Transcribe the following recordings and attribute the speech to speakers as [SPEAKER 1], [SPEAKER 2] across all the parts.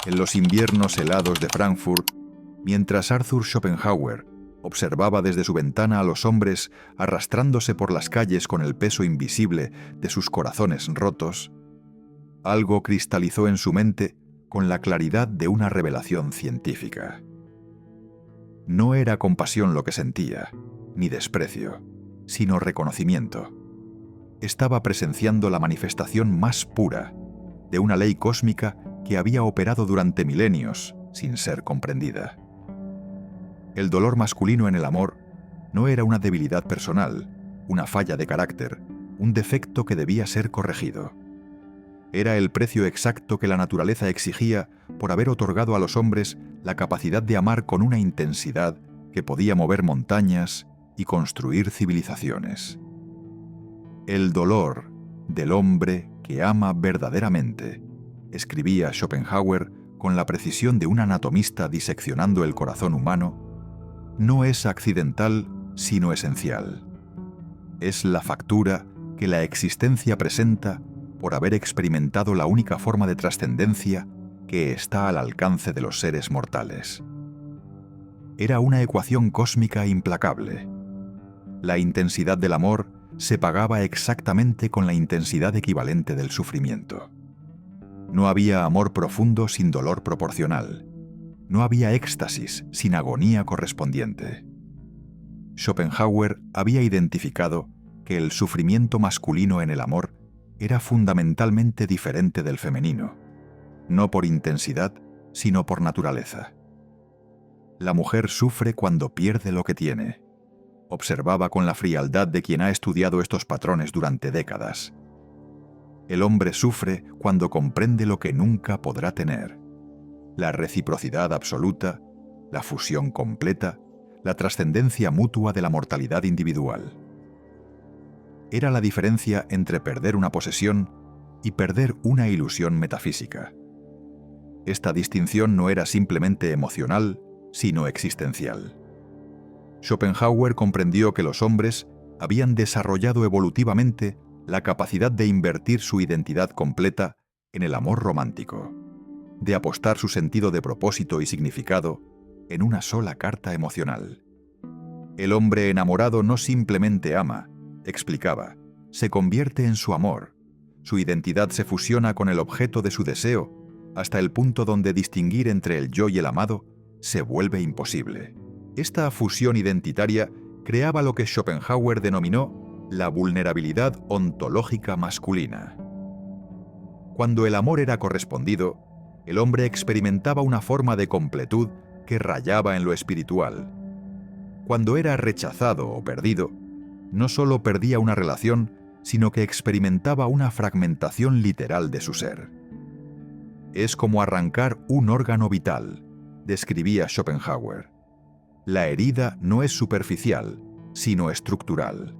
[SPEAKER 1] en los inviernos helados de Frankfurt, mientras Arthur Schopenhauer observaba desde su ventana a los hombres arrastrándose por las calles con el peso invisible de sus corazones rotos, algo cristalizó en su mente con la claridad de una revelación científica. No era compasión lo que sentía, ni desprecio, sino reconocimiento. Estaba presenciando la manifestación más pura de una ley cósmica que había operado durante milenios sin ser comprendida. El dolor masculino en el amor no era una debilidad personal, una falla de carácter, un defecto que debía ser corregido. Era el precio exacto que la naturaleza exigía por haber otorgado a los hombres la capacidad de amar con una intensidad que podía mover montañas y construir civilizaciones. El dolor del hombre que ama verdaderamente, escribía Schopenhauer con la precisión de un anatomista diseccionando el corazón humano, no es accidental, sino esencial. Es la factura que la existencia presenta por haber experimentado la única forma de trascendencia que está al alcance de los seres mortales. Era una ecuación cósmica implacable. La intensidad del amor se pagaba exactamente con la intensidad equivalente del sufrimiento. No había amor profundo sin dolor proporcional. No había éxtasis sin agonía correspondiente. Schopenhauer había identificado que el sufrimiento masculino en el amor era fundamentalmente diferente del femenino, no por intensidad, sino por naturaleza. La mujer sufre cuando pierde lo que tiene, observaba con la frialdad de quien ha estudiado estos patrones durante décadas. El hombre sufre cuando comprende lo que nunca podrá tener: la reciprocidad absoluta, la fusión completa, la trascendencia mutua de la mortalidad individual. Era la diferencia entre perder una posesión y perder una ilusión metafísica. Esta distinción no era simplemente emocional, sino existencial. Schopenhauer comprendió que los hombres habían desarrollado evolutivamente la capacidad de invertir su identidad completa en el amor romántico, de apostar su sentido de propósito y significado en una sola carta emocional. El hombre enamorado no simplemente ama, explicaba, se convierte en su amor. Su identidad se fusiona con el objeto de su deseo hasta el punto donde distinguir entre el yo y el amado se vuelve imposible. Esta fusión identitaria creaba lo que Schopenhauer denominó la vulnerabilidad ontológica masculina. Cuando el amor era correspondido, el hombre experimentaba una forma de completud que rayaba en lo espiritual. Cuando era rechazado o perdido, no solo perdía una relación, sino que experimentaba una fragmentación literal de su ser. Es como arrancar un órgano vital, describía Schopenhauer. La herida no es superficial, sino estructural.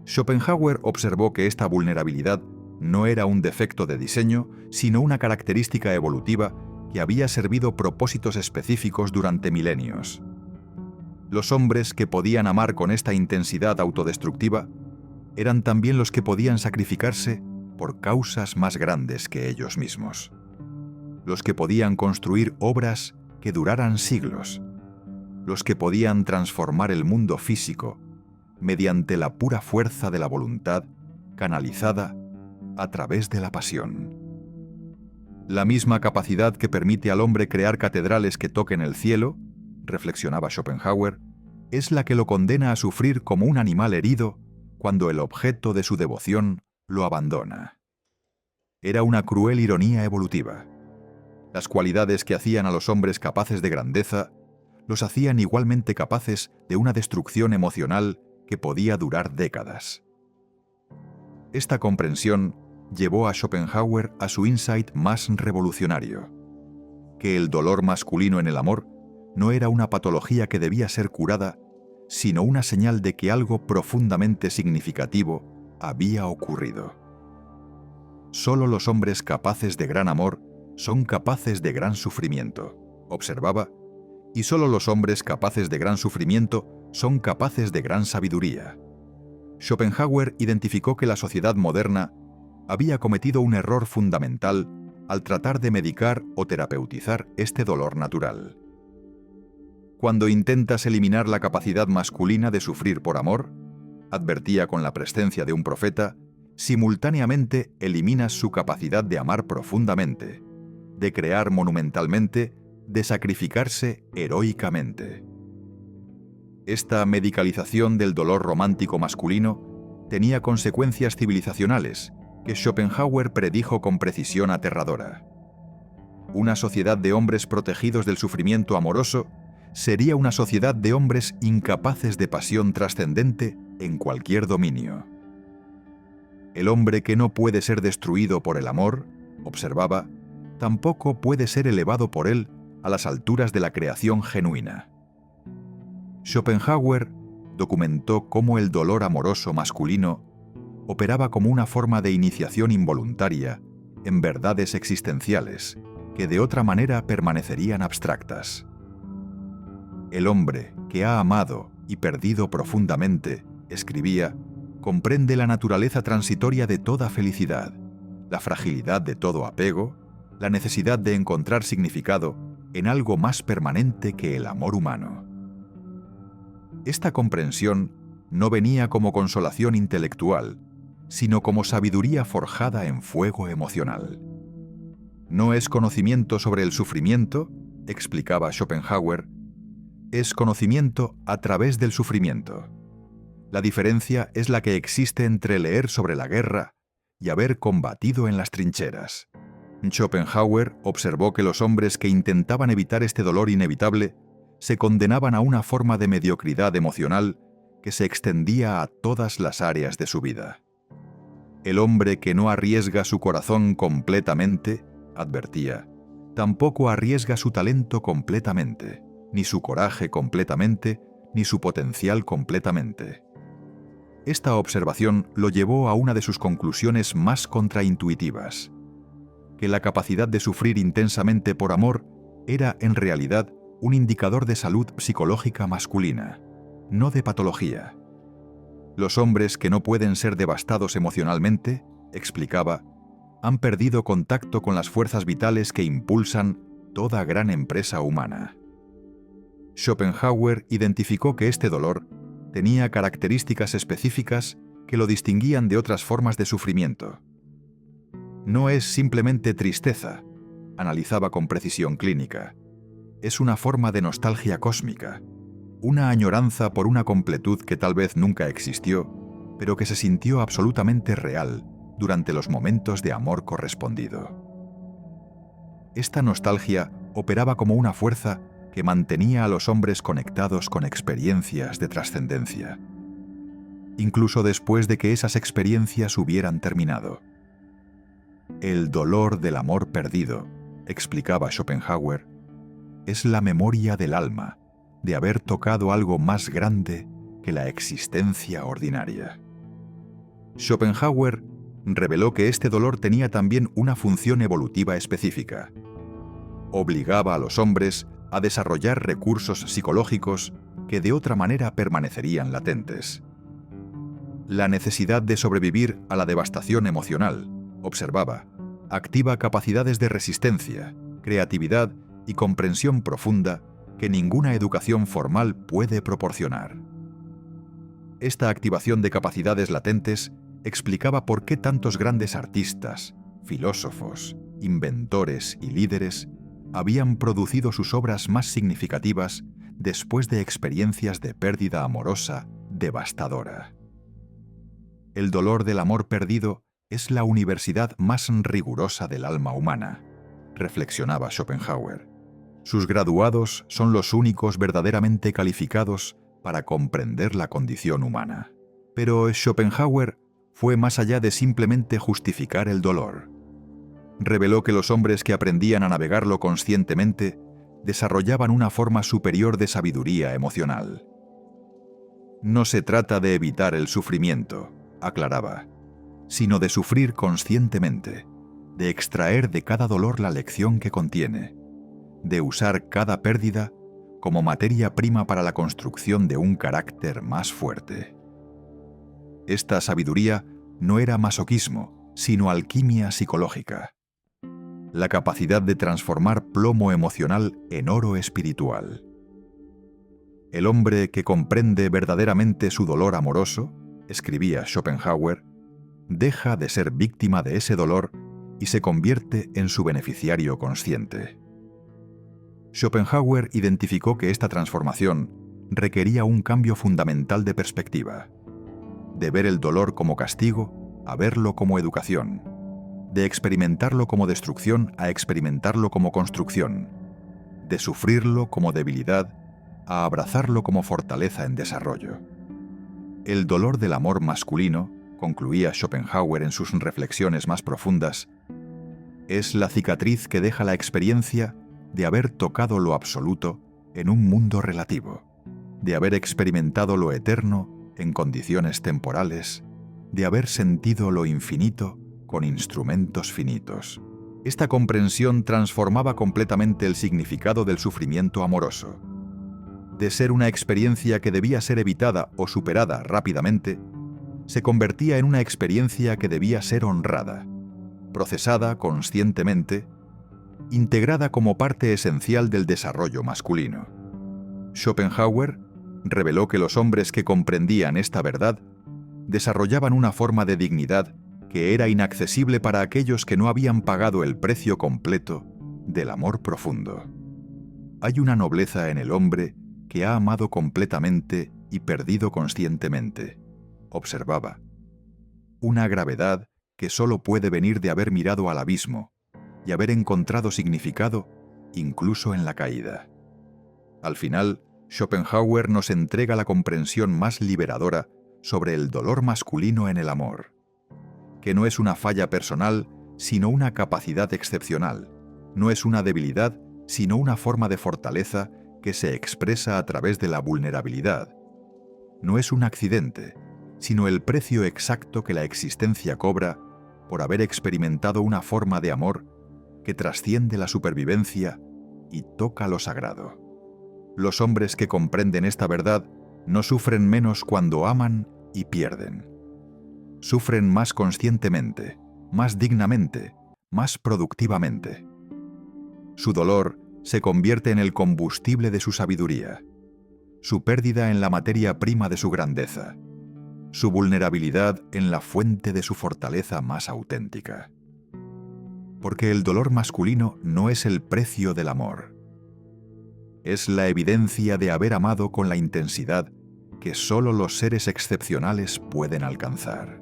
[SPEAKER 1] Schopenhauer observó que esta vulnerabilidad no era un defecto de diseño, sino una característica evolutiva que había servido propósitos específicos durante milenios. Los hombres que podían amar con esta intensidad autodestructiva eran también los que podían sacrificarse por causas más grandes que ellos mismos. Los que podían construir obras que duraran siglos. Los que podían transformar el mundo físico mediante la pura fuerza de la voluntad canalizada a través de la pasión. La misma capacidad que permite al hombre crear catedrales que toquen el cielo, reflexionaba Schopenhauer, es la que lo condena a sufrir como un animal herido cuando el objeto de su devoción lo abandona. Era una cruel ironía evolutiva. Las cualidades que hacían a los hombres capaces de grandeza los hacían igualmente capaces de una destrucción emocional que podía durar décadas. Esta comprensión llevó a Schopenhauer a su insight más revolucionario: que el dolor masculino en el amor no era una patología que debía ser curada, sino una señal de que algo profundamente significativo había ocurrido. Solo los hombres capaces de gran amor son capaces de gran sufrimiento, observaba, y solo los hombres capaces de gran sufrimiento son capaces de gran sabiduría. Schopenhauer identificó que la sociedad moderna había cometido un error fundamental al tratar de medicar o terapeutizar este dolor natural. Cuando intentas eliminar la capacidad masculina de sufrir por amor, advertía con la presencia de un profeta, simultáneamente eliminas su capacidad de amar profundamente, de crear monumentalmente, de sacrificarse heroicamente. Esta medicalización del dolor romántico masculino tenía consecuencias civilizacionales que Schopenhauer predijo con precisión aterradora. Una sociedad de hombres protegidos del sufrimiento amoroso sería una sociedad de hombres incapaces de pasión trascendente en cualquier dominio. El hombre que no puede ser destruido por el amor, observaba, tampoco puede ser elevado por él a las alturas de la creación genuina. Schopenhauer documentó cómo el dolor amoroso masculino operaba como una forma de iniciación involuntaria en verdades existenciales que de otra manera permanecerían abstractas. El hombre que ha amado y perdido profundamente, escribía, comprende la naturaleza transitoria de toda felicidad, la fragilidad de todo apego, la necesidad de encontrar significado en algo más permanente que el amor humano. Esta comprensión no venía como consolación intelectual, sino como sabiduría forjada en fuego emocional. No es conocimiento sobre el sufrimiento, explicaba Schopenhauer, es conocimiento a través del sufrimiento. La diferencia es la que existe entre leer sobre la guerra y haber combatido en las trincheras. Schopenhauer observó que los hombres que intentaban evitar este dolor inevitable se condenaban a una forma de mediocridad emocional que se extendía a todas las áreas de su vida. El hombre que no arriesga su corazón completamente, advertía, tampoco arriesga su talento completamente, ni su coraje completamente, ni su potencial completamente. Esta observación lo llevó a una de sus conclusiones más contraintuitivas, que la capacidad de sufrir intensamente por amor era en realidad un indicador de salud psicológica masculina, no de patología. Los hombres que no pueden ser devastados emocionalmente, explicaba, han perdido contacto con las fuerzas vitales que impulsan toda gran empresa humana. Schopenhauer identificó que este dolor tenía características específicas que lo distinguían de otras formas de sufrimiento. No es simplemente tristeza, analizaba con precisión clínica. Es una forma de nostalgia cósmica, una añoranza por una completud que tal vez nunca existió, pero que se sintió absolutamente real durante los momentos de amor correspondido. Esta nostalgia operaba como una fuerza que mantenía a los hombres conectados con experiencias de trascendencia, incluso después de que esas experiencias hubieran terminado. El dolor del amor perdido, explicaba Schopenhauer, es la memoria del alma de haber tocado algo más grande que la existencia ordinaria. Schopenhauer reveló que este dolor tenía también una función evolutiva específica. Obligaba a los hombres a desarrollar recursos psicológicos que de otra manera permanecerían latentes. La necesidad de sobrevivir a la devastación emocional, observaba, activa capacidades de resistencia, creatividad y comprensión profunda que ninguna educación formal puede proporcionar. Esta activación de capacidades latentes explicaba por qué tantos grandes artistas, filósofos, inventores y líderes habían producido sus obras más significativas después de experiencias de pérdida amorosa devastadora. El dolor del amor perdido es la universidad más rigurosa del alma humana, reflexionaba Schopenhauer. Sus graduados son los únicos verdaderamente calificados para comprender la condición humana. Pero Schopenhauer fue más allá de simplemente justificar el dolor. Reveló que los hombres que aprendían a navegarlo conscientemente desarrollaban una forma superior de sabiduría emocional. No se trata de evitar el sufrimiento, aclaraba, sino de sufrir conscientemente, de extraer de cada dolor la lección que contiene, de usar cada pérdida como materia prima para la construcción de un carácter más fuerte. Esta sabiduría no era masoquismo, sino alquimia psicológica. la capacidad de transformar plomo emocional en oro espiritual. El hombre que comprende verdaderamente su dolor amoroso, escribía Schopenhauer, deja de ser víctima de ese dolor y se convierte en su beneficiario consciente. Schopenhauer identificó que esta transformación requería un cambio fundamental de perspectiva, de ver el dolor como castigo a verlo como educación, de experimentarlo como destrucción a experimentarlo como construcción, de sufrirlo como debilidad a abrazarlo como fortaleza en desarrollo. El dolor del amor masculino, concluía Schopenhauer en sus reflexiones más profundas, es la cicatriz que deja la experiencia de haber tocado lo absoluto en un mundo relativo, de haber experimentado lo eterno en condiciones temporales, de haber sentido lo infinito con instrumentos finitos. Esta comprensión transformaba completamente el significado del sufrimiento amoroso. De ser una experiencia que debía ser evitada o superada rápidamente, se convertía en una experiencia que debía ser honrada, procesada conscientemente, integrada como parte esencial del desarrollo masculino. Schopenhauer reveló que los hombres que comprendían esta verdad desarrollaban una forma de dignidad que era inaccesible para aquellos que no habían pagado el precio completo del amor profundo. Hay una nobleza en el hombre que ha amado completamente y perdido conscientemente, observaba. Una gravedad que solo puede venir de haber mirado al abismo y haber encontrado significado incluso en la caída. Al final, Schopenhauer nos entrega la comprensión más liberadora sobre el dolor masculino en el amor, que no es una falla personal, sino una capacidad excepcional, no es una debilidad, sino una forma de fortaleza que se expresa a través de la vulnerabilidad. No es un accidente, sino el precio exacto que la existencia cobra por haber experimentado una forma de amor que trasciende la supervivencia y toca lo sagrado. Los hombres que comprenden esta verdad no sufren menos cuando aman y pierden. Sufren más conscientemente, más dignamente, más productivamente. Su dolor se convierte en el combustible de su sabiduría, su pérdida en la materia prima de su grandeza, su vulnerabilidad en la fuente de su fortaleza más auténtica. Porque el dolor masculino no es el precio del amor. Es la evidencia de haber amado con la intensidad que solo los seres excepcionales pueden alcanzar.